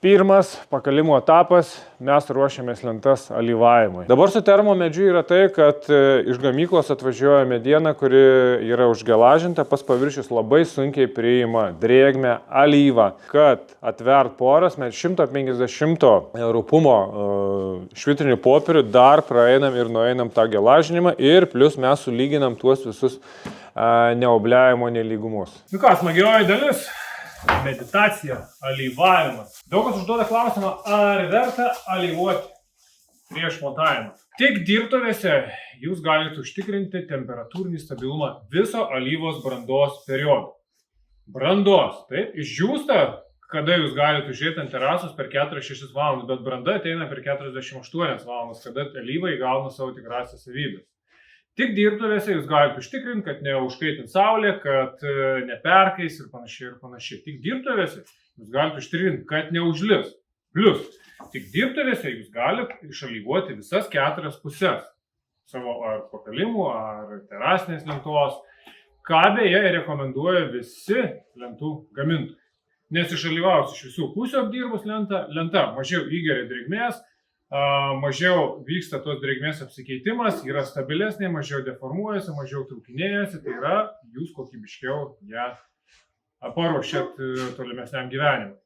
Pirmas pakalimo etapas, mes ruošiamės lentas alyvavimui. Dabar su termomedžiu yra tai, kad iš gamyklos atvažiuoja mediena, kuri yra užgelažinta, pas paviršius labai sunkiai priima drėgmę, alyvą. Kad atvert poras, mes 150 rūpumo švitrinių popierių dar praeinam ir nueinam tą gelažinimą ir plus mes sulyginam tuos visus neobliavimo nelygumus. Nu ką, smagioji dalis. Meditacija, alyvavimas. Daug kas užduoda klausimą, ar verta alyvuoti prieš montavimą. Tik dirbtuvėse jūs galite užtikrinti temperatūrinį stabilumą viso alyvos brandos periodo. Brandos, taip, išdžiūsta, kada jūs galite užėti ant terasos per 4-6 valandas, bet branda ateina per 48 valandas, kada alyva įgauna savo tikrąsias savybės. Tik dirbtuvėse jūs galite užtikrinti, kad neužkaitint saulė, kad neperkais ir panašiai ir panašiai. Tik dirbtuvėse jūs galite užtikrinti, kad neužlis. Plius, tik dirbtuvėse jūs galite išalyvuoti visas 4 pusės savo ar pakalimų, ar terasinės lentos, ką beje rekomenduoja visi lentų gamintojai. Nes išalyvavus iš visų pusių apdirbus lenta mažiau įgeria drėgmės, mažiau vyksta tos drėgmės apsikeitimas, yra stabilesnė, mažiau deformuojasi, mažiau trūkinėjasi, tai yra jūs kokybiškiau ją paruošėt tolimesniam gyvenimui.